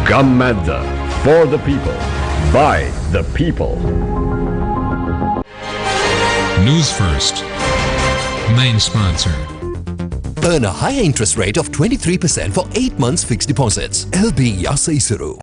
Gammadda, for the people, by the people. Newsfirst, main sponsor. Earn a higher interest rate of 23% for 8 months fixed deposits. LB Yasa Isuru.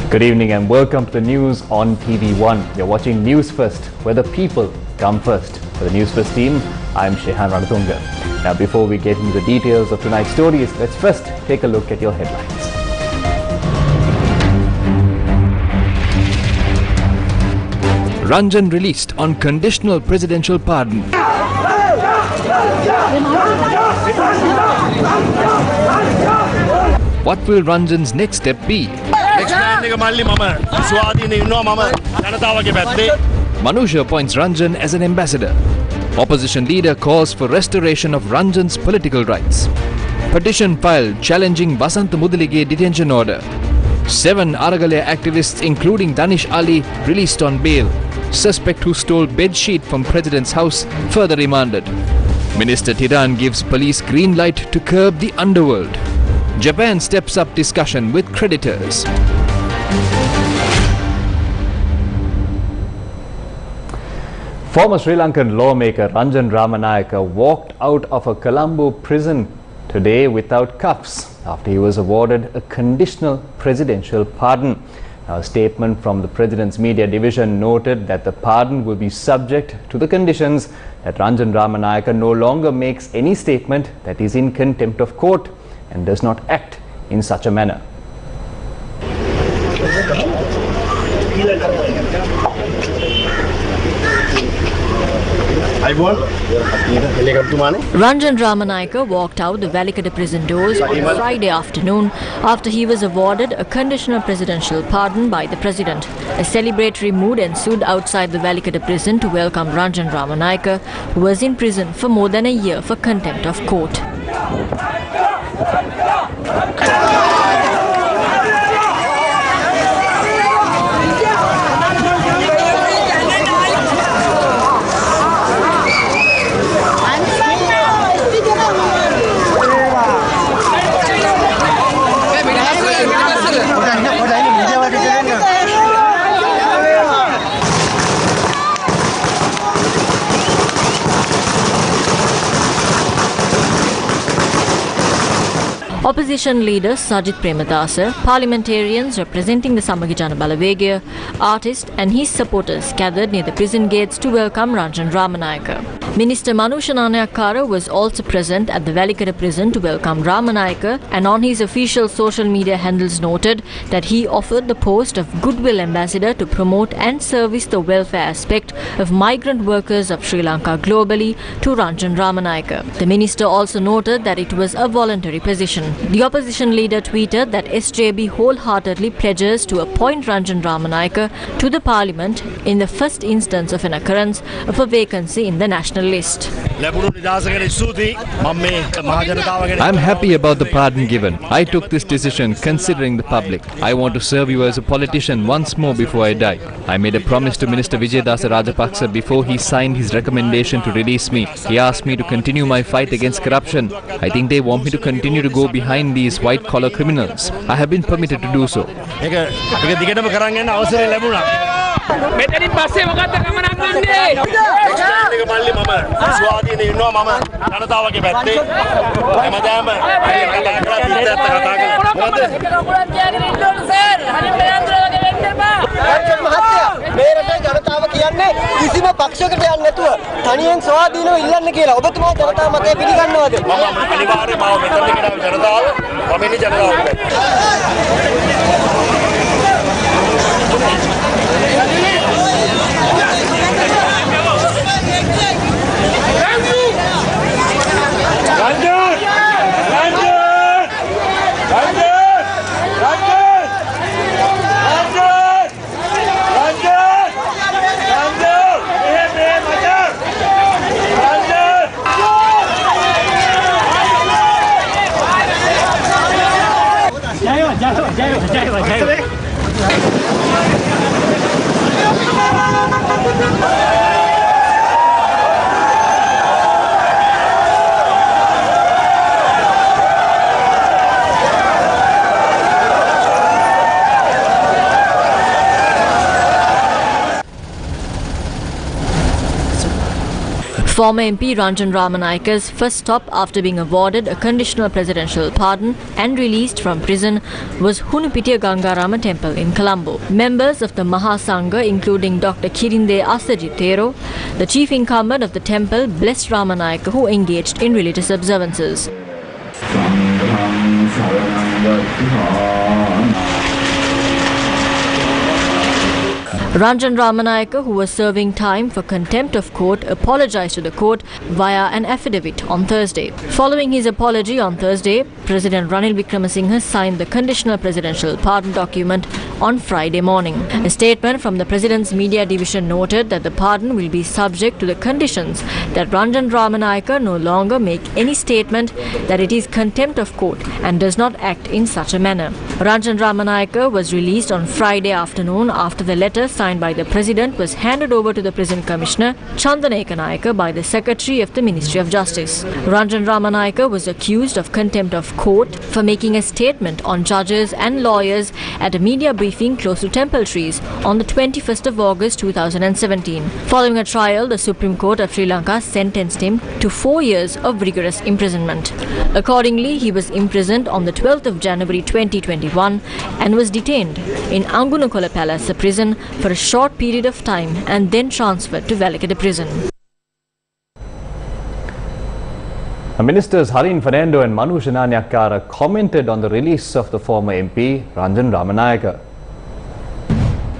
Good evening and welcome to the news on TV1. You're watching News First, where the people come first. For the News First team, I'm Harin Fernando. Now, before we get into the details of tonight's stories, let's first take a look at your headlines. Ranjan released on conditional presidential pardon. What will Ranjan's next step be? Manusha appoints Ranjan as an ambassador. Opposition leader calls for restoration of Ranjan's political rights. Petition filed challenging Basanta Mudalige detention order. 7 Aragalaya activists including Danish Ali released on bail. Suspect who stole bedsheet from President's house further remanded. Minister Tiran gives police green light to curb the underworld. Japan steps up discussion with creditors. Former Sri Lankan lawmaker Ranjan Ramanayaka walked out of a Colombo prison today without cuffs after he was awarded a conditional presidential pardon. Now, a statement from the President's media division noted that the pardon will be subject to the conditions that Ranjan Ramanayaka no longer makes any statement that is in contempt of court and does not act in such a manner. Ranjan Ramanayaka walked out the Valikada prison doors on Friday afternoon after he was awarded a conditional presidential pardon by the President. A celebratory mood ensued outside the Valikada prison to welcome Ranjan Ramanayaka, who was in prison for more than a year for contempt of court. Opposition leader Sajith Premadasa, parliamentarians representing the Samagijana Balawegaya, artists and his supporters gathered near the prison gates to welcome Ranjan Ramanayaka. Minister Manusha Nanayakara was also present at the Valikada prison to welcome Ramanayaka, and on his official social media handles noted that he offered the post of Goodwill Ambassador to promote and service the welfare aspect of migrant workers of Sri Lanka globally to Ranjan Ramanayaka. The minister also noted that it was a voluntary position. The opposition leader tweeted that SJB wholeheartedly pledges to appoint Ranjan Ramanayaka to the parliament in the first instance of an occurrence of a vacancy in the national list. I'm happy about the pardon given. I took this decision considering the public. I want to serve you as a politician once more before I die. I made a promise to Minister Vijayadasa Rajapaksa before he signed his recommendation to release me. He asked me to continue my fight against corruption. I think they want me to continue to go behind these white-collar criminals. I have been permitted to do so. Ranjins! Former MP Ranjan Ramanayaka's first stop after being awarded a conditional presidential pardon and released from prison was Hunupitiya Gangarama Temple in Colombo. Members of the Mahasangha, including Dr. Kirinde Asajitero, the chief incumbent of the temple, blessed Ramanayaka, who engaged in religious observances. Ranjan Ramanayaka, who was serving time for contempt of court, apologized to the court via an affidavit on Thursday. Following his apology on Thursday, President Ranil Wickremesinghe signed the conditional presidential pardon document on Friday morning. A statement from the President's media division noted that the pardon will be subject to the conditions that Ranjan Ramanayaka no longer make any statement that it is contempt of court and does not act in such a manner. Ranjan Ramanayaka was released on Friday afternoon after the letter signed by the President was handed over to the Prison Commissioner Chandana Ekanayaka by the Secretary of the Ministry of Justice. Ranjan Ramanayaka was accused of contempt of court for making a statement on judges and lawyers at a media briefing close to Temple Trees on the 21st of August 2017. Following a trial, the Supreme Court of Sri Lanka sentenced him to 4 years of rigorous imprisonment. Accordingly, he was imprisoned on the 12th of January 2021 and was detained in Angunakola Palace prison for a short period of time and then transferred to Valakada prison. Ministers Harin Fernando and Manushananyakara commented on the release of the former MP Ranjan Ramanayaka.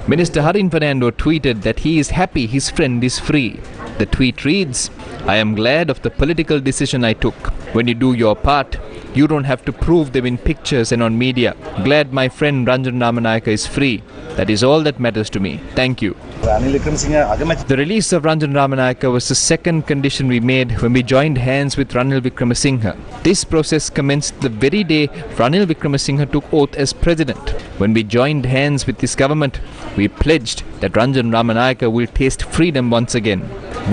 Minister Harin Fernando tweeted that he is happy his friend is free. The tweet reads, "I am glad of the political decision I took. When you do your part, you don't have to prove them in pictures and on media. Glad my friend Ranjan Ramanayaka is free. That is all that matters to me. Thank you." The release of Ranjan Ramanayaka was the second condition we made when we joined hands with Ranil Wickremesinghe. This process commenced the very day Ranil Wickremesinghe took oath as president. When we joined hands with this government, we pledged that Ranjan Ramanayaka will taste freedom once again.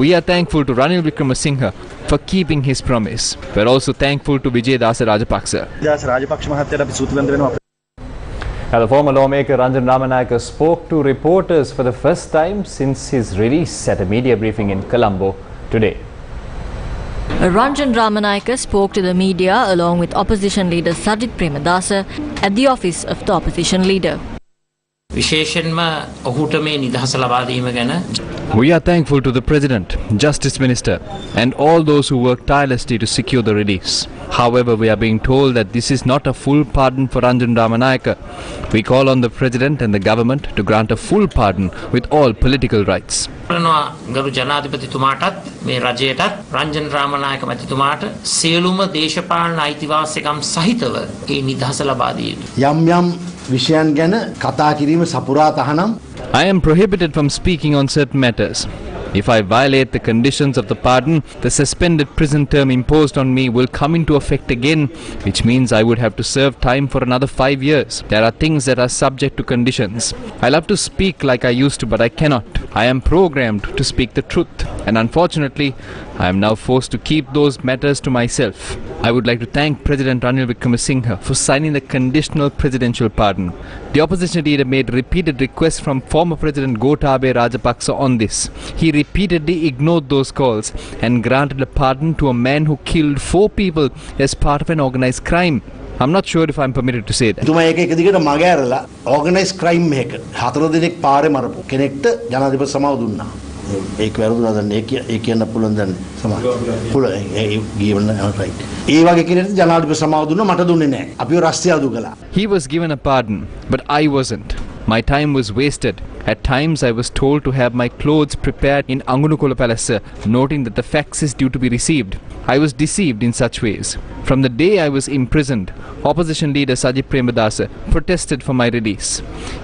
We are thankful to Ranil Wickremesinghe for keeping his promise. We are also thankful to Vijayadasa Rajapaksa. The former lawmaker Ranjan Ramanayaka spoke to reporters for the first time since his release at a media briefing in Colombo today. Ranjan Ramanayaka spoke to the media along with opposition leader Sajith Premadasa at the office of the opposition leader. We are thankful to the President, Justice Minister and all those who worked tirelessly to secure the release. However, we are being told that this is not a full pardon for Ranjan Ramanayaka. We call on the President and the government to grant a full pardon with all political rights. ගරු ජනාධිපතිතුමාටත් මේ රජයටත් රංජන් රාමනායක මැතිතුමාට සියලුම දේශපාලන අයිතිවාසිකම් සහිතව ඒ නිදහස ලබා දිය යුතුයි. යම් යම් විෂයන් ගැන කතා කිරීම සපුරා තහනම්. I am prohibited from speaking on certain matters. If I violate the conditions of the pardon, the suspended prison term imposed on me will come into effect again, which means I would have to serve time for another 5 years. There are things that are subject to conditions. I love to speak like I used to, but I cannot. I am programmed to speak the truth, and unfortunately, I am now forced to keep those matters to myself. I would like to thank President Ranil Wickremesinghe for signing the conditional presidential pardon. The opposition leader made repeated requests from former President Gotabaya Rajapaksa on this. He repeatedly ignored those calls and granted a pardon to a man who killed 4 people as part of an organized crime. I'm not sure if I'm permitted to say that. තුමා එක දිගට මග ඇරලා organized crime එකක 4 දිනක් පාරේ මරපු කෙනෙක්ට ජනාධිපති සමාව දුන්නා. ඒක වැරදුනා දැන් ඒ කියන්න පුළුවන් දැන් සමාව. පුළුවන් ඒ given right. ඒ වගේ කෙනෙක්ට ජනාධිපති සමාව දුන්නා මට දුන්නේ නැහැ. අපිව රස්තියාදු කළා. He was given a pardon, but I wasn't. My time was wasted. At times I was told to have my clothes prepared in Angunakola Palace, noting that the fax is due to be received. I was deceived in such ways. From the day I was imprisoned, opposition leader Sajith Premadasa protested for my release.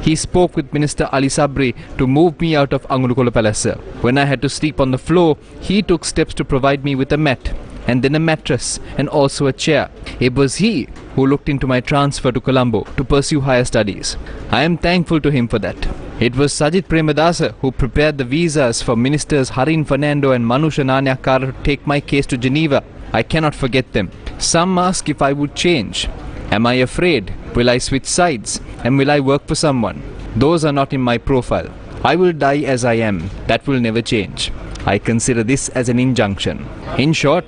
He spoke with Minister Ali Sabri to move me out of Angunakola Palace. When I had to sleep on the floor, he took steps to provide me with a mat, and then a mattress, and also a chair. It was he who looked into my transfer to Colombo to pursue higher studies. I am thankful to him for that. It was Sajith Premadasa who prepared the visas for Ministers Harin Fernando and Manushananyakara to take my case to Geneva. I cannot forget them. Some ask if I would change. Am I afraid? Will I switch sides? And will I work for someone? Those are not in my profile. I will die as I am. That will never change. I consider this as an injunction. In short,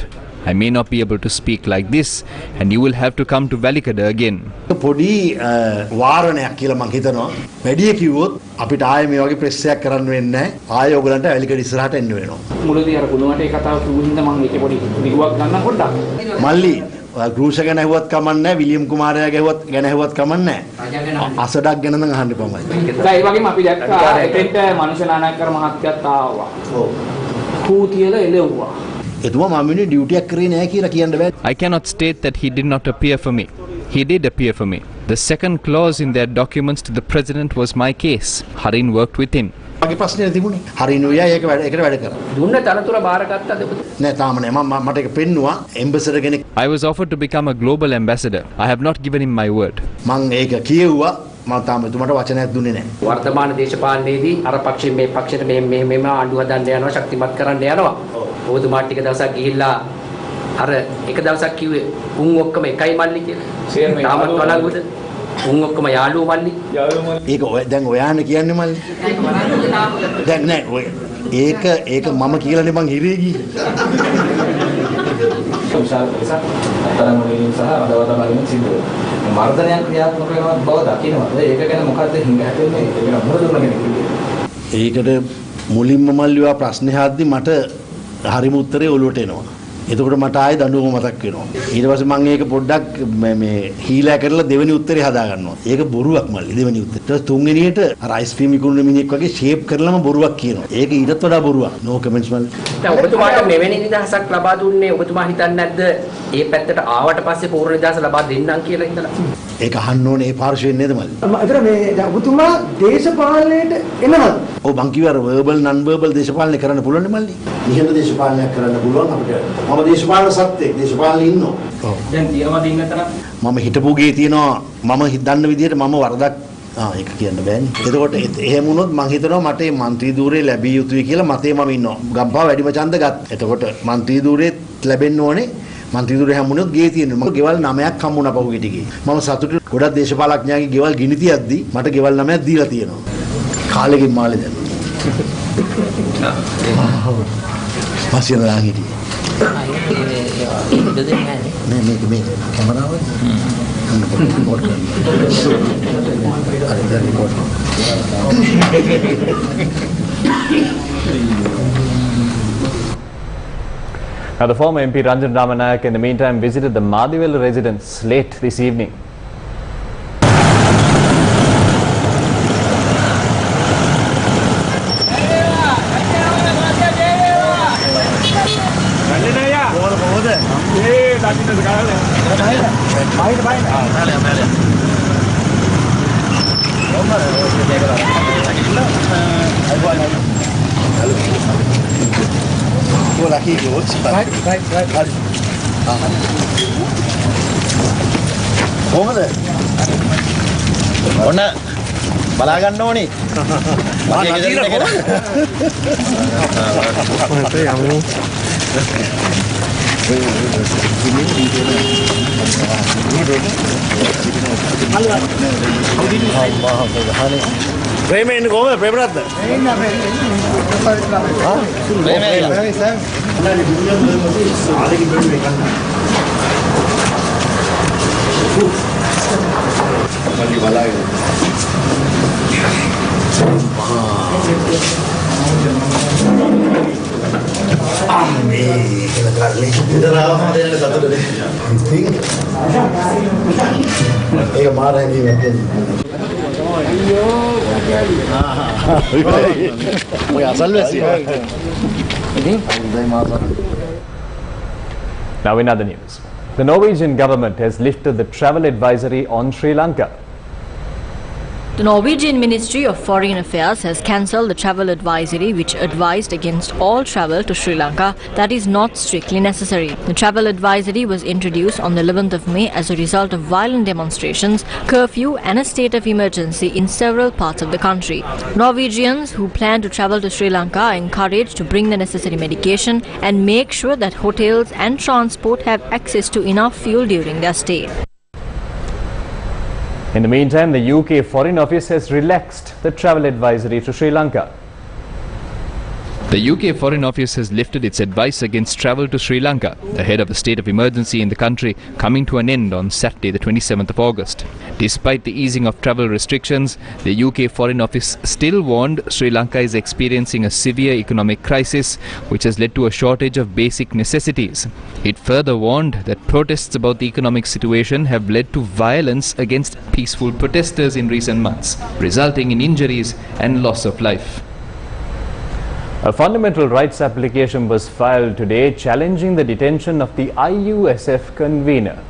I may not be able to speak like this, and you will have to come to Valikada again. පොඩි වාරණයක් කියලා මම හිතනවා. වැඩි කිව්වොත් අපිට ආයේ මේ වගේ ප්‍රෙස් එකක් කරන්න වෙන්නේ නැහැ. ආයේ ඔයගලන්ට වැලිකඩ ඉස්සරහට එන්න වෙනවා. මුලදී අර කුණුවටේ කතාව කිව්ව හින්දා මම ඒකේ පොඩි නිකුවක් ගන්න පොඩ්ඩක්. මල්ලි ගෘෂ ගැන ඇහුවත් කමන්නේ නැහැ. විලියම් කුමාරයා ගැන ඇහුවත් කමන්නේ නැහැ. අසඩක් ගැන නම් අහන්න එපා මල්ලි. ඒ වගේම අපි දැක්කා එතෙන්ට මනුෂ්‍ය නායකකර මහත්තයත් ආවා. ඔව්. කූතියල එළවුවා. I cannot state that he did not appear for me. He did appear for me. The second clause in their documents to the president was my case. Harin worked with him. I was offered to become a global ambassador. I have not given him my word. වර්තමාන දේශපාලනයේදී අර පක්ෂයෙන් මේ පක්ෂයට මෙහෙම ආණ්ඩුව හදන්න යනවා ශක්තිමත් කරන්න යනවා. ඔබතුමා ටික දවසක් ගිහිල්ලා අර එක දවසක් කිව්වේ උන් ඔක්කොම එකයි මල්ලි කියලා. තාමත් වළංගුද? උන් ඔක්කොම යාළුවෝ මල්ලි. ඒක දැන් ඔයානේ කියන්නේ මල්ලි. දැන් නෑ ඔය ඒක මම කියලානේ මං හිරේ ගියේ. මර්ධනයක් ක්‍රියාත්මක වෙනවා බව දකින්නවද? ඒක ගැන මොකද්ද හිඟහැටෙන්නේ? ඒක ගැන මොනවද දුන්න කෙනෙක්? ඒකට මුලින්ම මල්ලිවා ප්‍රශ්නේ හද්දි මට හරිම උත්තරේ ඔලුවට එනවා. එතකොට මට ආයේ දඬුවම මතක් වෙනවා. ඊට පස්සේ මම ඒක පොඩ්ඩක් මේ හීලා කරලා දෙවෙනි උත්තරේ හදා ගන්නවා. ඒක බොරුවක් මල්ලි දෙවෙනි උත්තරේ. ඊට පස්සේ තුන්වෙනියට අර අයිස්ක්‍රීම් විකුණන මිනිහෙක් වගේ ෂේප් කරලම බොරුවක් කියනවා. ඒක ඊටත් වඩා බොරුවක්. නෝ කමෙන්ට්ස් මල්ලි. දැන් ඔබතුමාට මෙවැනි නිදහසක් ලබා දුන්නේ ඔබතුමා හිතන්නේ නැද්ද? ඒ පැත්තට ආවට පස්සේ පූර්ණ නිදහස ලබා දෙන්නම් කියලා හිතලා. ඒක අහන්න ඕනේ ඒ පාර්ශ්වයෙන් නේද මල්ලි? ඒතර මේ දැන් ඔබතුමා දේශපාලනයට එනවද? ඔව් මං කිව්වා අර වර්බල් නන් වර්බල් දේශපාලනය කරන්න පුළුවන් නේ මල්ලි. නිහඬ දේශපාලනයක් කරන්න පුළුවන් අපිට. මම දේශපාලන සත්‍යයක් දේශපාලනේ ඉන්නවා. ඔව්. දැන් තියනවද ඉන්නතන? මම හිටපු ගේ තියෙනවා මම දන්න විදිහට මම වරදක් ඒක කියන්න බෑනේ. එතකොට එහෙම වුණොත් මං හිතනවා මට මේ മന്ത്രി ධූරේ ලැබිය යුතුයි කියලා මතේ මම ඉන්නවා. ගම්පා වැඩිම ඡන්ද ගත්තා. එතකොට മന്ത്രി ධූරේ ලැබෙන්න ඕනේ. මන්ත්‍රී ධූරේ හැමුණොත් ගේ තියෙනවා. මම ගෙවල් 9ක් හම්බුණා පහුගිය ටිකේ. මම සතුටුයි. ගොඩක් දේශපාලඥයාගේ ගෙවල් ගිනි තියද්දි මට ගෙවල් 9ක් දීලා තියෙනවා. කාලෙකින් මාළේ දැන්. මාසියන ලා හිටියේ. මේ කැමරාව Now, the former MP Ranjan Ramanayaka in the meantime visited the Madivella residence late this evening. Laki goes. Right. Over there. ඔන්න බලා ගන්න ඕනේ. ප්‍රේමෙන් කොහමද ප්‍රේමරත්න? ඒක මාර හැංගීමක් ඔය අසල්වැසියා. Now in other news, the Norwegian government has lifted the travel advisory on Sri Lanka. The Norwegian Ministry of Foreign Affairs has cancelled the travel advisory which advised against all travel to Sri Lanka that is not strictly necessary. The travel advisory was introduced on the 11th of May as a result of violent demonstrations, curfew and a state of emergency in several parts of the country. Norwegians who plan to travel to Sri Lanka are encouraged to bring the necessary medication and make sure that hotels and transport have access to enough fuel during their stay. In the meantime, the UK Foreign Office has relaxed the travel advisory to Sri Lanka. The UK Foreign Office has lifted its advice against travel to Sri Lanka ahead of a state of emergency in the country coming to an end on Saturday the 27th of August. Despite the easing of travel restrictions, the UK Foreign Office still warned Sri Lanka is experiencing a severe economic crisis which has led to a shortage of basic necessities. It further warned that protests about the economic situation have led to violence against peaceful protesters in recent months, resulting in injuries and loss of life. A fundamental rights application was filed today challenging the detention of the IUSF convener.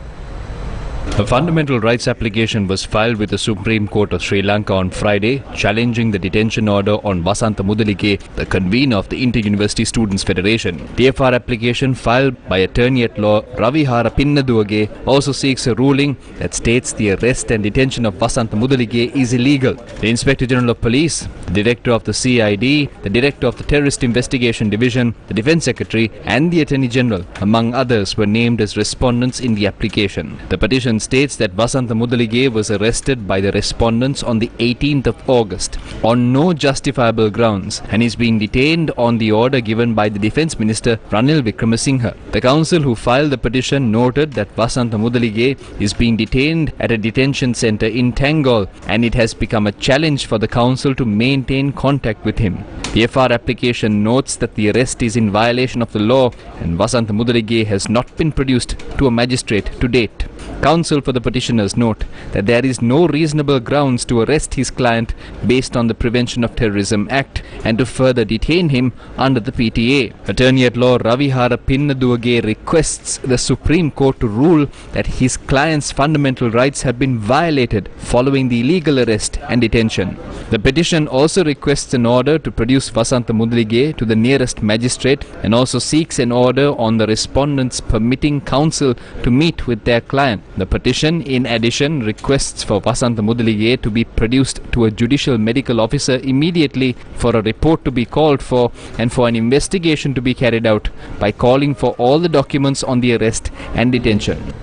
A fundamental rights application was filed with the Supreme Court of Sri Lanka on Friday, challenging the detention order on Vasantha Mudalige, the convener of the Inter-University Students' Federation. The FR application filed by Attorney-at-Law Harin Fernando also seeks a ruling that states the arrest and detention of Vasantha Mudalige is illegal. The Inspector General of Police, the Director of the CID, the Director of the Terrorist Investigation Division, the Defence Secretary and the Attorney General, among others, were named as respondents in the application. The petition states that Vasantha Mudalige was arrested by the respondents on the 18th of August on no justifiable grounds and is being detained on the order given by the Defence Minister Ranil Wickramasinghe. The council who filed the petition noted that Vasantha Mudalige is being detained at a detention centre in Tangol and it has become a challenge for the council to maintain contact with him. The FR application notes that the arrest is in violation of the law and Vasantha Mudalige has not been produced to a magistrate to date. Counsel for the petitioners note that there is no reasonable grounds to arrest his client based on the Prevention of Terrorism Act and to further detain him under the PTA. Attorney-at-Law Harin Fernando requests the Supreme Court to rule that his client's fundamental rights have been violated following the illegal arrest and detention. The petition also requests an order to produce Vasantha Mudalige to the nearest magistrate and also seeks an order on the respondents permitting counsel to meet with their client. The petition, in addition, requests for Vasantha Mudalige to be produced to a judicial medical officer immediately, for a report to be called for, and for an investigation to be carried out by calling for all the documents on the arrest and detention.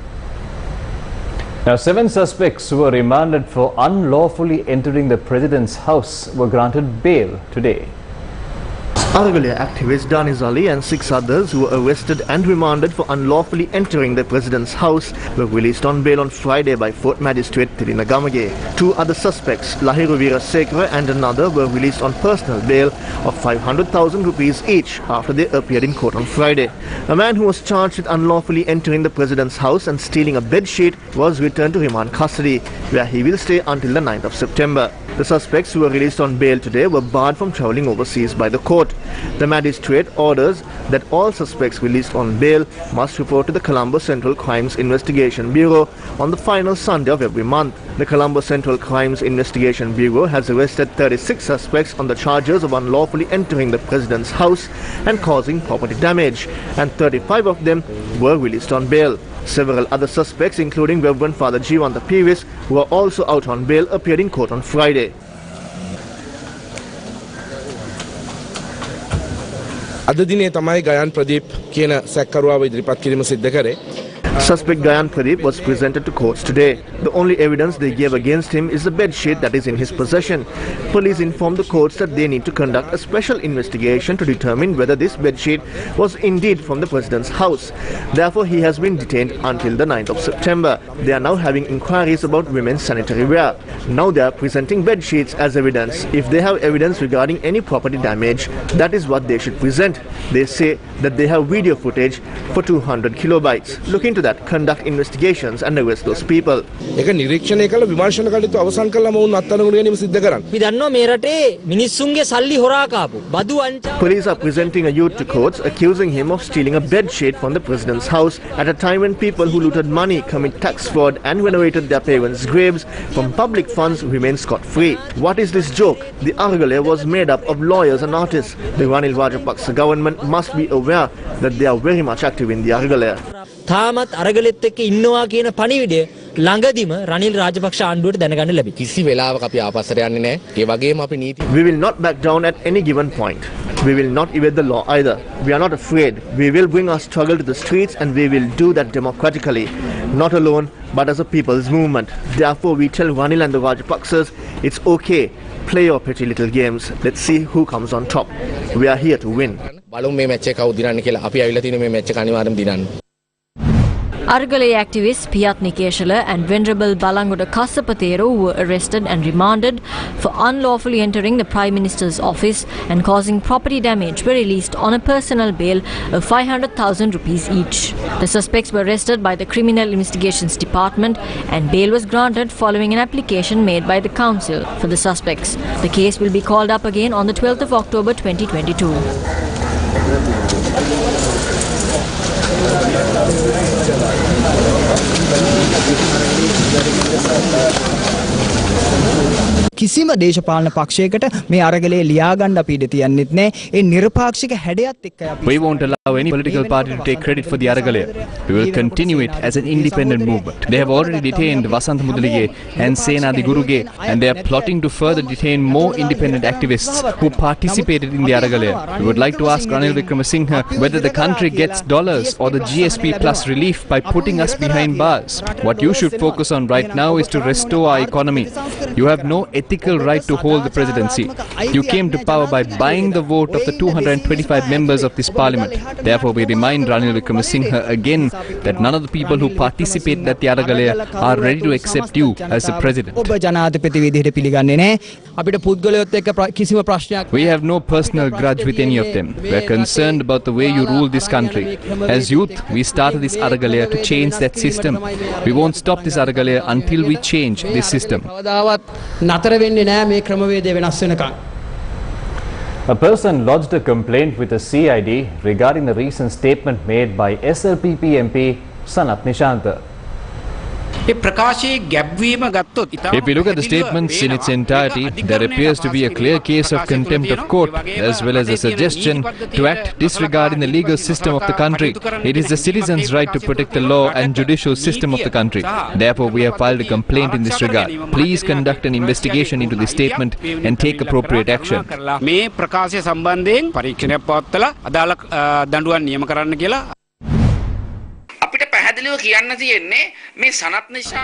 Now, 7 suspects who were remanded for unlawfully entering the president's house were granted bail today. Aragalaya activist Danis Ali and 6 others who were arrested and remanded for unlawfully entering the president's house were released on bail on Friday by Fort Magistrate Tirina Gamage. 2 other suspects, Lahiru Weerasekara and another, were released on personal bail of 500,000 rupees each after they appeared in court on Friday. A man who was charged with unlawfully entering the president's house and stealing a bedsheet was returned to remand custody, where he will stay until the 9th of September. The suspects who were released on bail today were barred from travelling overseas by the court. The magistrate orders that all suspects released on bail must report to the Colombo Central Crimes Investigation Bureau on the final Sunday of every month. The Colombo Central Crimes Investigation Bureau has arrested 36 suspects on the charges of unlawfully entering the president's house and causing property damage, and 35 of them were released on bail. Several other suspects, including Reverend Father Jivanta Piris, who are also out on bail, appeared in court on Friday. අද දිනේ තමයි ගයන් ප්‍රදීප් කියන සැකකරුවාව ඉදිරිපත් කිරීම සිද්ධ කරේ. Suspect Gayan Pradeep was presented to courts today. The only evidence they gave against him is the bedsheet that is in his possession. Police informed the courts that they need to conduct a special investigation to determine whether this bedsheet was indeed from the president's house. Therefore, he has been detained until the 9th of September. They are now having inquiries about women's sanitary wear. Now they are presenting bedsheets as evidence. If they have evidence regarding any property damage, that is what they should present. They say that they have video footage for 200 kilobytes. Look into that, conduct investigations and arrest those people. ඒක නිරීක්ෂණය කළ විමර්ශන කටයුතු අවසන් කළාම වුන් අත්අඩංගුවට ගැනීම සිද්ධ කරන්න. අපි දන්නවා මේ රටේ මිනිස්සුන්ගේ සල්ලි හොරා කාපු බදු අංචා. Police are presenting a youth to courts accusing him of stealing a bedsheet from the president's house at a time when people who looted money, commit tax fraud and renovated their parents' graves from public funds remain scot-free. What is this joke? The Aragalaya was made up of lawyers and artists. The Ranil Rajapaksa government must be aware that they are very much active in the Aragalaya. තාමත් අරගලෙත් එක්ක ඉන්නවා කියන පණිවිඩය ළඟදිම රනිල් රාජපක්ෂ ආණ්ඩුවට දැනගන්න ලැබි. කිසි වෙලාවක අපි ආපස්සට යන්නේ නැහැ. ඒ වගේම අපි නීති We will not back down at any given point. We will not evade the law either. We are not afraid. We will bring our struggle to the streets and we will do that democratically. Not alone, but as a people's movement. Therefore, we tell Ranil and the Rajapaksas, it's okay. Play your pretty little games. Let's see who comes on top. We are here to win. බලමු මේ match එක කවුද දිනන්නේ කියලා. අපි ආවිල්ලා තියෙන මේ match එක අනිවාර්යයෙන්ම දිනන්න. Argale activists Piyat Nikeshala and Venerable Balangoda Kasapathero were arrested and remanded for unlawfully entering the Prime Minister's office and causing property damage were released on a personal bail of 500,000 rupees each. The suspects were arrested by the Criminal Investigations Department and bail was granted following an application made by the Council for the suspects. The case will be called up again on the 12th of October 2022. කිසිම දේශපාලන පක්ෂයකට මේ අරගලේ ලියා ගන්න අපි ඉඩ තියන්නෙත් නැහැ. ඒ නිර්පාක්ෂික හැඩයත් එක්ක අපි We won't allow any political party to take credit for the Aragalaya. We will continue it as an independent movement. They have already detained Vasant Mudalige and Senadi Guruge and they are plotting to further detain more independent activists who participated in the Aragalaya. We would like to ask Ranil Wickremesinghe whether the country gets dollars or the GSP plus relief by putting us behind bars. What you should focus on right now is to restore our economy. You have no ethical right to hold the presidency. You came to power by buying the vote of the 225 members of this parliament. Therefore, we remind Ranil Wickremesinghe again that none of the people who participated at the Aragalaya are ready to accept you as the president. ඔබ ජනාධිපති විදිහට පිළිගන්නේ නැහැ. අපිට පුද්ගලයොත් එක්ක කිසිම ප්‍රශ්නයක්. We have no personal grudge with any of them. We are concerned about the way you rule this country. As youth, we started this Aragalaya to change that system. We won't stop this Aragalaya until we change this system. A person lodged a complaint with the CID regarding the recent statement made by SLPPMP Sanath Nishantha. If we look at the statements in its entirety, there appears to be a clear case of contempt of court as well as a suggestion to act disregarding the legal system of the country. It is the citizens' right to protect the law and judicial system of the country. Therefore, we have filed a complaint in this regard. Please conduct an investigation into this statement and take appropriate action.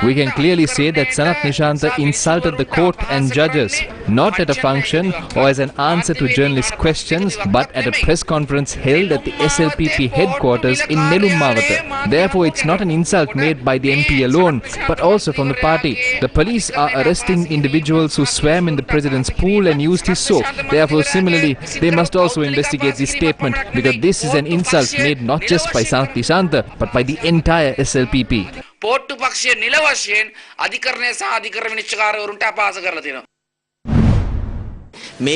We can clearly say that Sanath Nishantha insulted the court and judges, not at a function or as an answer to journalists' questions, but at a press conference held at the SLPP headquarters in Nelummawatha. Therefore, it's not an insult made by the MP alone, but also from the party. The police are arresting individuals who swam in the president's pool and used his soap. Therefore, similarly, they must also investigate this statement, because this is an insult made not just by Sanath Nishantha, but by the entire SLPP. පොට්ටු පක්ෂයේ නිල වශයෙන් අධිකරණය සහ අධිකරණ විනිශ්චයකාරවරුන්ට අපහාස කරලා තියෙනවා. The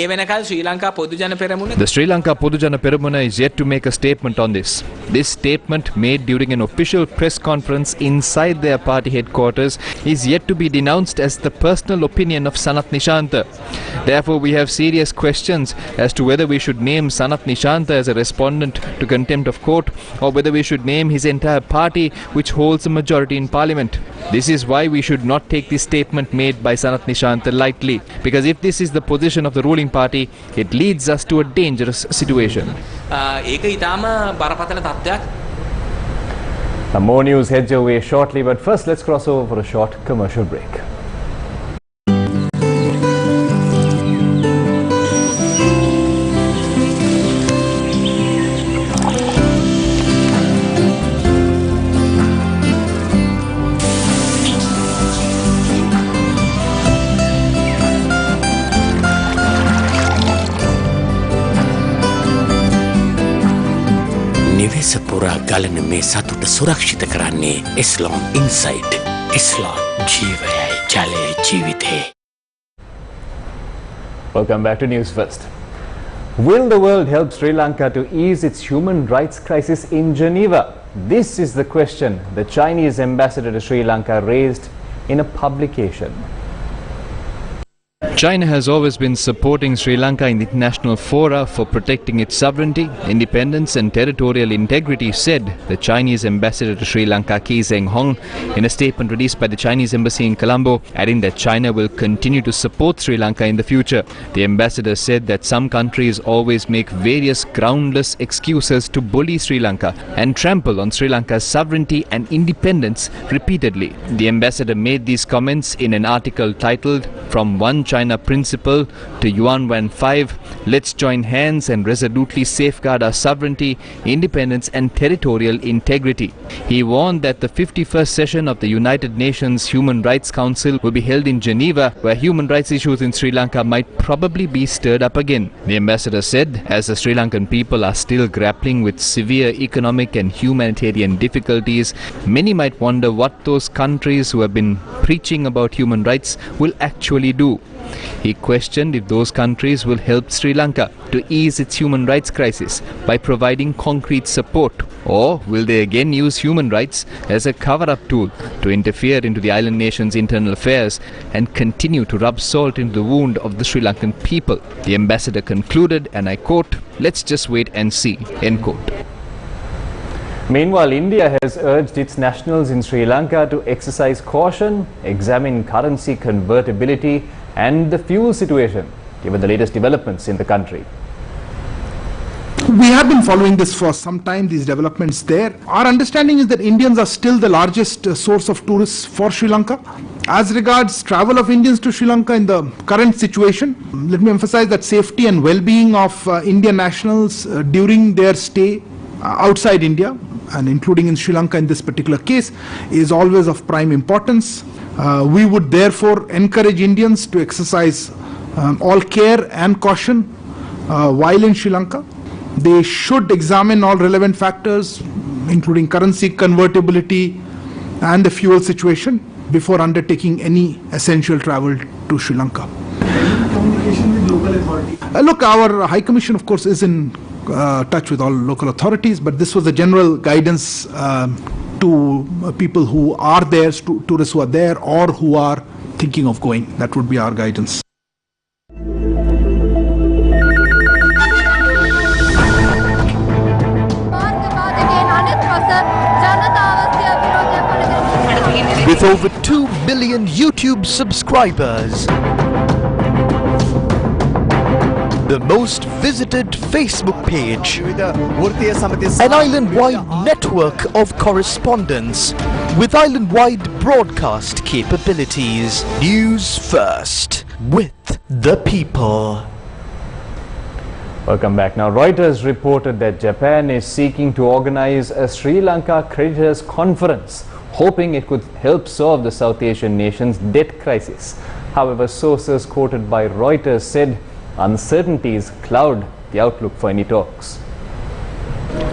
Sri Lanka Podujana Peramuna is yet to make a statement on this. This statement, made during an official press conference inside their party headquarters, is yet to be denounced as the personal opinion of Sanath Nishantha. Therefore, we have serious questions as to whether we should name Sanath Nishantha as a respondent to contempt of court, or whether we should name his entire party, which holds a majority in parliament. This is why we should not take this statement made by Sanath Nishantha lightly, because if this is the position of the ruling party, it leads us to a dangerous situation. More news heads your way shortly, but first let's cross over for a short commercial break. පුරා ගලන මේ සතුට සුරක්ෂිත කරන්නේ Islam Insight. Islam ජීවයයි ජලය ජීවිතේ. Welcome back to News First. Will the world help Sri Lanka to ease its human rights crisis in Geneva? This is the question the Chinese ambassador to Sri Lanka raised in a publication. China has always been supporting Sri Lanka in the international fora for protecting its sovereignty, independence and territorial integrity, said the Chinese ambassador to Sri Lanka, Kee Zeng Hong, in a statement released by the Chinese embassy in Colombo, adding that China will continue to support Sri Lanka in the future. The ambassador said that some countries always make various groundless excuses to bully Sri Lanka and trample on Sri Lanka's sovereignty and independence repeatedly. The ambassador made these comments in an article titled "From One China Principle to Yuan Wan 5, Let's Join Hands and Resolutely Safeguard Our Sovereignty, Independence and Territorial Integrity." He warned that the 51st session of the United Nations Human Rights Council will be held in Geneva, where human rights issues in Sri Lanka might probably be stirred up again. The ambassador said, as the Sri Lankan people are still grappling with severe economic and humanitarian difficulties, many might wonder what those countries who have been preaching about human rights will actually do. He questioned if those countries will help Sri Lanka to ease its human rights crisis by providing concrete support, or will they again use human rights as a cover-up tool to interfere into the island nation's internal affairs and continue to rub salt into the wound of the Sri Lankan people. The ambassador concluded, and I quote, "Let's just wait and see," end quote. Meanwhile, India has urged its nationals in Sri Lanka to exercise caution, examine currency convertibility and the fuel situation, given the latest developments in the country. We have been following this for some time, these developments there. Our understanding is that Indians are still the largest source of tourists for Sri Lanka. As regards travel of Indians to Sri Lanka in the current situation, let me emphasize that safety and well-being of Indian nationals during their stay outside India, and including in Sri Lanka in this particular case, is always of prime importance. We would therefore encourage Indians to exercise all care and caution while in Sri Lanka. They should examine all relevant factors, including currency convertibility and the fuel situation, before undertaking any essential travel to Sri Lanka. Communication with local authorities? Look, our High Commission, of course, is in touch with all local authorities, but this was a general guidance to people who are there, tourists who are there or who are thinking of going. That would be our guidance. With over 2 billion YouTube subscribers, the most visited Facebook page, an island-wide network of correspondents with island-wide broadcast capabilities. News First, with the people. Welcome back. Now, Reuters reported that Japan is seeking to organize a Sri Lanka creditors conference, hoping it could help solve the South Asian nation's debt crisis. However, sources quoted by Reuters said uncertainties cloud the outlook for any talks.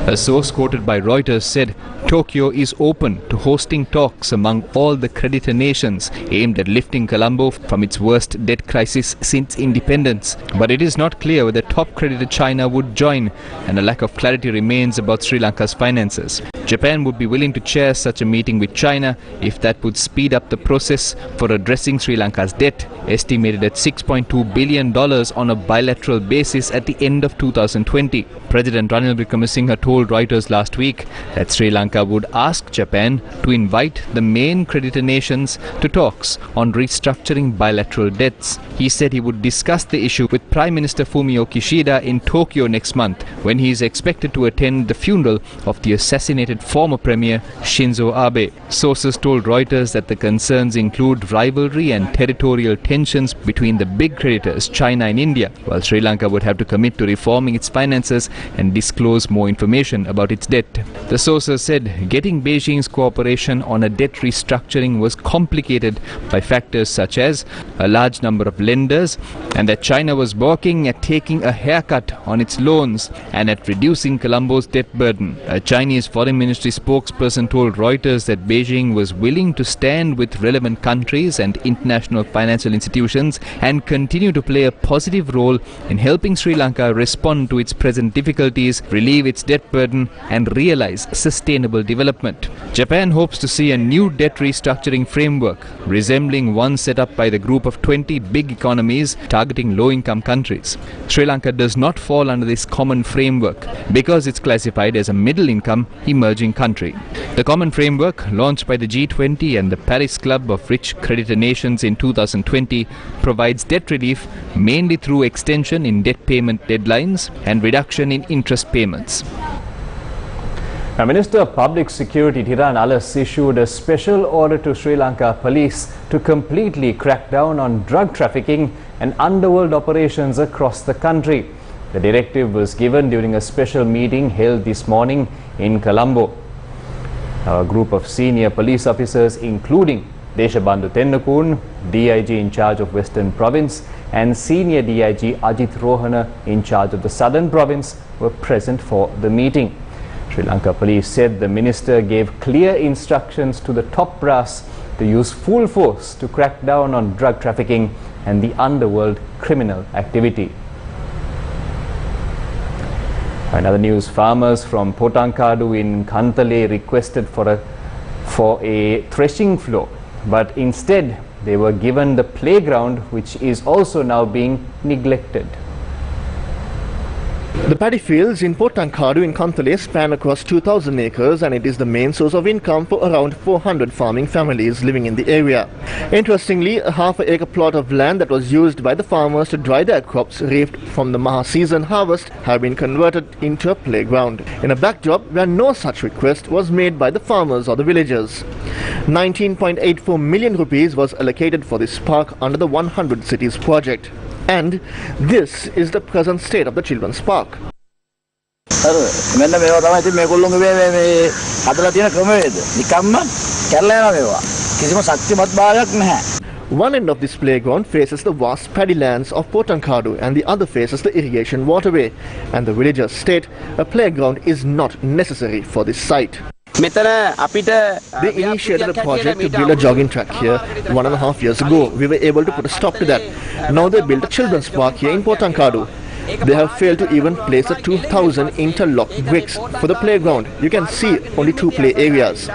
A source quoted by Reuters said Tokyo is open to hosting talks among all the creditor nations aimed at lifting Colombo from its worst debt crisis since independence. But it is not clear whether top creditor China would join, and a lack of clarity remains about Sri Lanka's finances. Japan would be willing to chair such a meeting with China if that would speed up the process for addressing Sri Lanka's debt, estimated at $6.2 billion on a bilateral basis at the end of 2020. President Ranil Wickremesinghe told Reuters last week that Sri Lanka would ask Japan to invite the main creditor nations to talks on restructuring bilateral debts. He said he would discuss the issue with Prime Minister Fumio Kishida in Tokyo next month, when he is expected to attend the funeral of the assassinated former Premier Shinzo Abe. Sources told Reuters that the concerns include rivalry and territorial tensions between the big creditors, China and India, while Sri Lanka would have to commit to reforming its finances and disclose more information about its debt. The sources said getting Beijing's cooperation on a debt restructuring was complicated by factors such as a large number of lenders, and that China was balking at taking a haircut on its loans and at reducing Colombo's debt burden. A Chinese Foreign Ministry spokesperson told Reuters that Beijing was willing to stand with relevant countries and international financial institutions and continue to play a positive role in helping Sri Lanka respond to its present difficulties, relieve its debt burden and realize sustainable development. Japan hopes to see a new debt restructuring framework resembling one set up by the group of 20 big economies targeting low-income countries. Sri Lanka does not fall under this common framework because it's classified as a middle-income emerging country. The common framework, launched by the G20 and the Paris Club of Rich Creditor Nations in 2020, provides debt relief mainly through extension in debt payment deadlines and reduction in interest payments. Now, Minister of Public Security Tiran Alas issued a special order to Sri Lanka police to completely crack down on drug trafficking and underworld operations across the country. The directive was given during a special meeting held this morning in Colombo. A group of senior police officers, including Deshabandhu Tennakun, DIG in charge of Western Province, and Senior DIG Ajit Rohana in charge of the Southern Province, were present for the meeting. Sri Lanka Police said the minister gave clear instructions to the top brass to use full force to crack down on drug trafficking and the underworld criminal activity. Another news, farmers from Potankadu in Kantale requested for a threshing floor, but instead they were given the playground, which is also now being neglected. The paddy fields in Potankadu in Kantale span across 2,000 acres, and it is the main source of income for around 400 farming families living in the area. Interestingly, a half-acre plot of land that was used by the farmers to dry their crops reaped from the Maha season harvest have been converted into a playground, in a backdrop where no such request was made by the farmers or the villagers. 19.84 million rupees was allocated for this park under the 100 Cities project. And this is the present state of the children's park. One end of this playground faces the vast paddy lands of Potankadu and the other faces the irrigation waterway. And the villagers state a playground is not necessary for this site. They initiated a project to build a jogging track here 1.5 years ago. We were able to put a stop to that. Now they built a children's park here in Potankadu. They have failed to even place the 2,000 interlocked bricks for the playground. You can see only 2 play areas.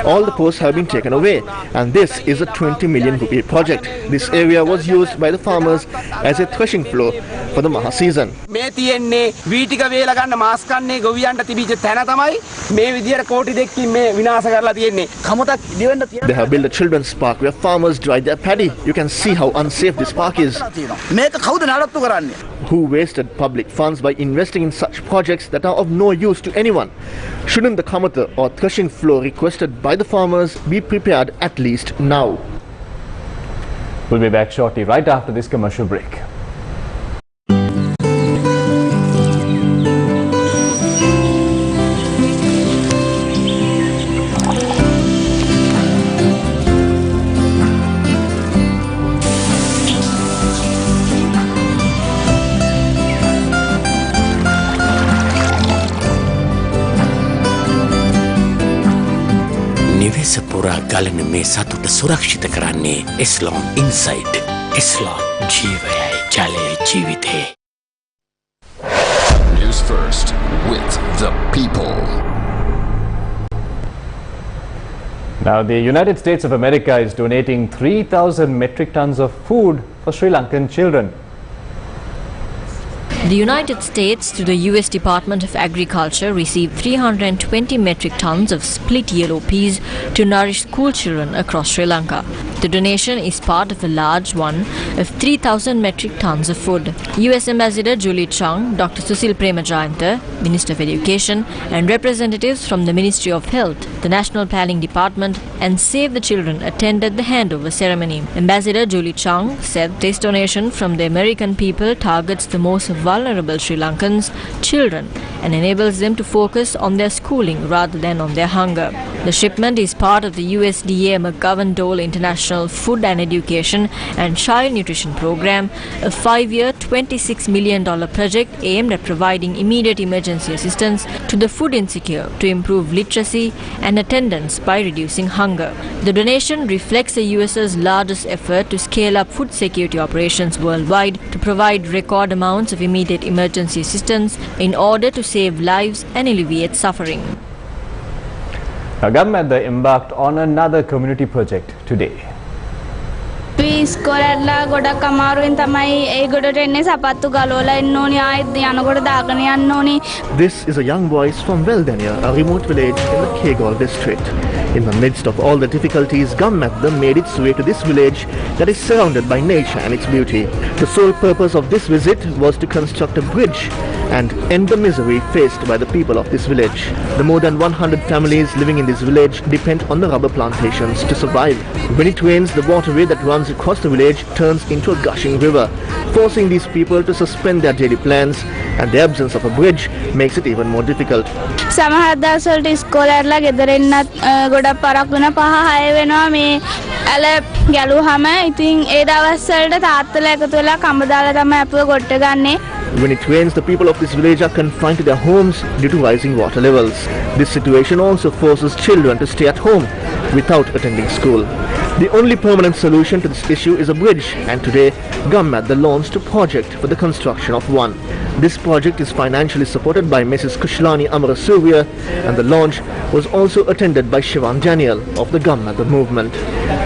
All the posts have been taken away, and this is a 20 million rupee project. This area was used by the farmers as a threshing floor for the Maha season. They have built a children's park where farmers dry their paddy. You can see how unsafe this park is. Who wasted public funds by investing in such projects that are of no use to anyone? Shouldn't the kamata or threshing floor requested by the farmers be prepared at least now? We'll be back shortly, right after this commercial break. පුරා ගලන මේ සතුට සුරක්ෂිත කරන්නේ S-lon insight. S-lon ජීවයයි ජලයේ ජීවිතේ. News First with the people. Now, the United States of America is donating 3,000 metric tons of food for Sri Lankan children. The United States, through the U.S. Department of Agriculture, received 320 metric tons of split yellow peas to nourish school children across Sri Lanka. The donation is part of a large one of 3,000 metric tons of food. U.S. Ambassador Julie Chung, Dr. Susil Premajayantha, Minister of Education, and representatives from the Ministry of Health, the National Planning Department, and Save the Children attended the handover ceremony. Ambassador Julie Chung said this donation from the American people targets the most vulnerable Sri Lankans, children, and enables them to focus on their schooling rather than on their hunger. The shipment is part of the USDA McGovern-Dole International Food and Education and Child Nutrition Program, a 5-year, $26 million project aimed at providing immediate emergency assistance to the food insecure to improve literacy and attendance by reducing hunger. The donation reflects the US's largest effort to scale up food security operations worldwide to provide record amounts of immediate immediate emergency assistance in order to save lives and alleviate suffering. Now, government embarked on another community project today. ඉස්කෝලේටලා ගොඩක් අමාරුවෙන් තමයි ඒගොඩට එන්නේ සපත්තු ගලවලා එන්න ඕනි ආයෙත් යනකොට දාගෙන යන්න ඕනි. This is a young voice from Veldania, a remote village in the Kegol district. In the midst of all the difficulties, Gammadda made its way to this village that is surrounded by nature and its beauty. The sole purpose of this visit was to construct a bridge and end the misery faced by the people of this village. The more than 100 families living in this village depend on the rubber plantations to survive. When it rains, the waterway that runs across the village turns into a gushing river, forcing these people to suspend their daily plans, and the absence of a bridge makes it even more difficult. සමහර දවස්වලට ඉස්කෝලේටලා ගෙදර එන්නත් ගොඩක් පරක් වෙන 5-6 වෙනවා මේ ඇල ගැලුවාම ඉතින් ඒ දවස්වලට තාත්තලා එකතු වෙලා කඹ දාලා තමයි අපව ගොඩට ගන්නේ. When it rains, the people of this village are confined to their homes due to rising water levels. This situation also forces children to stay at home without attending school. The only permanent solution to this issue is a bridge, and today Gammadda launched a project for the construction of one. This project is financially supported by Mrs. Kushlani Amarasuriya, and the launch was also attended by Shivan Daniel of the Gammadda movement.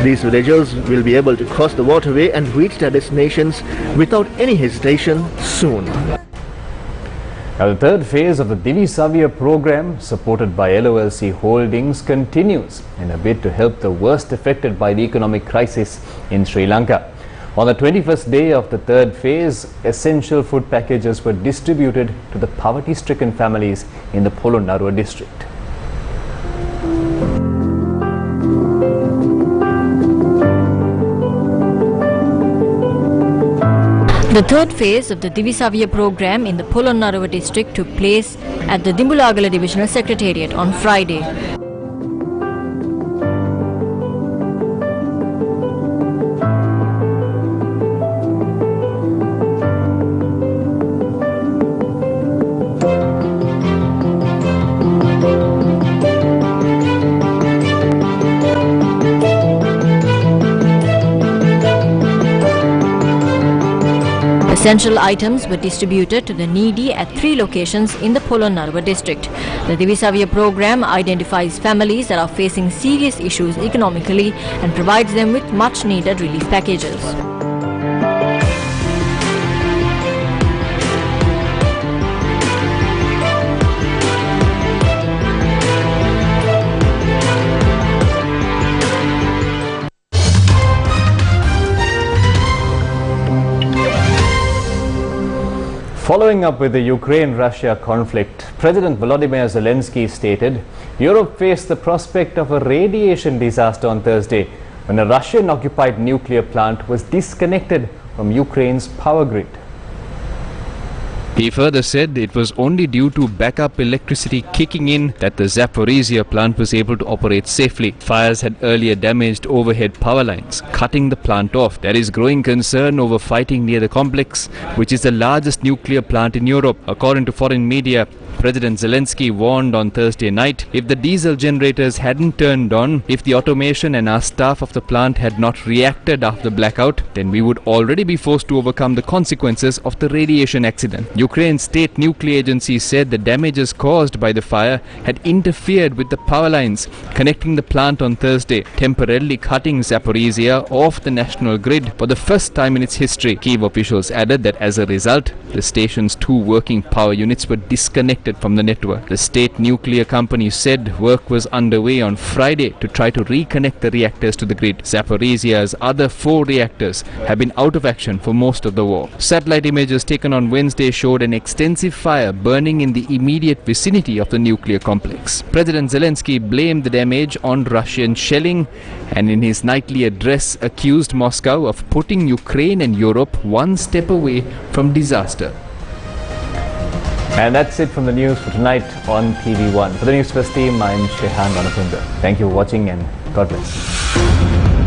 These villagers will be able to cross the waterway and reach their destinations without any hesitation soon. Now, the third phase of the Divi Savya program, supported by LOLC Holdings, continues in a bid to help the worst affected by the economic crisis in Sri Lanka. On the 21st day of the third phase, essential food packages were distributed to the poverty-stricken families in the Polonnaruwa district. The third phase of the Divi Savya program in the Polonnaruwa district took place at the Dimbulagala Divisional Secretariat on Friday. Essential items were distributed to the needy at 3 locations in the Polonnaruwa district. The Divi Savya program identifies families that are facing serious issues economically and provides them with much needed relief packages. Following up with the Ukraine-Russia conflict, President Volodymyr Zelensky stated Europe faced the prospect of a radiation disaster on Thursday when a Russian-occupied nuclear plant was disconnected from Ukraine's power grid. He further said it was only due to backup electricity kicking in that the Zaporizhia plant was able to operate safely. Fires had earlier damaged overhead power lines, cutting the plant off. There is growing concern over fighting near the complex, which is the largest nuclear plant in Europe. According to foreign media, President Zelensky warned on Thursday night if the diesel generators hadn't turned on, if the automation and our staff of the plant had not reacted after the blackout, then we would already be forced to overcome the consequences of the radiation accident. Ukraine's state nuclear agency said the damages caused by the fire had interfered with the power lines connecting the plant on Thursday, temporarily cutting Zaporizhia off the national grid for the first time in its history. Kyiv officials added that as a result, the station's 2 working power units were disconnected from the network. The state nuclear company said work was underway on Friday to try to reconnect the reactors to the grid. Zaporizhia's other 4 reactors have been out of action for most of the war. Satellite images taken on Wednesday showed an extensive fire burning in the immediate vicinity of the nuclear complex. President Zelensky blamed the damage on Russian shelling and in his nightly address accused Moscow of putting Ukraine and Europe one step away from disaster. And that's it from the news for tonight on TV1. For the Newsfirst team, I'm Shehan Ranapunda. Thank you for watching and God bless.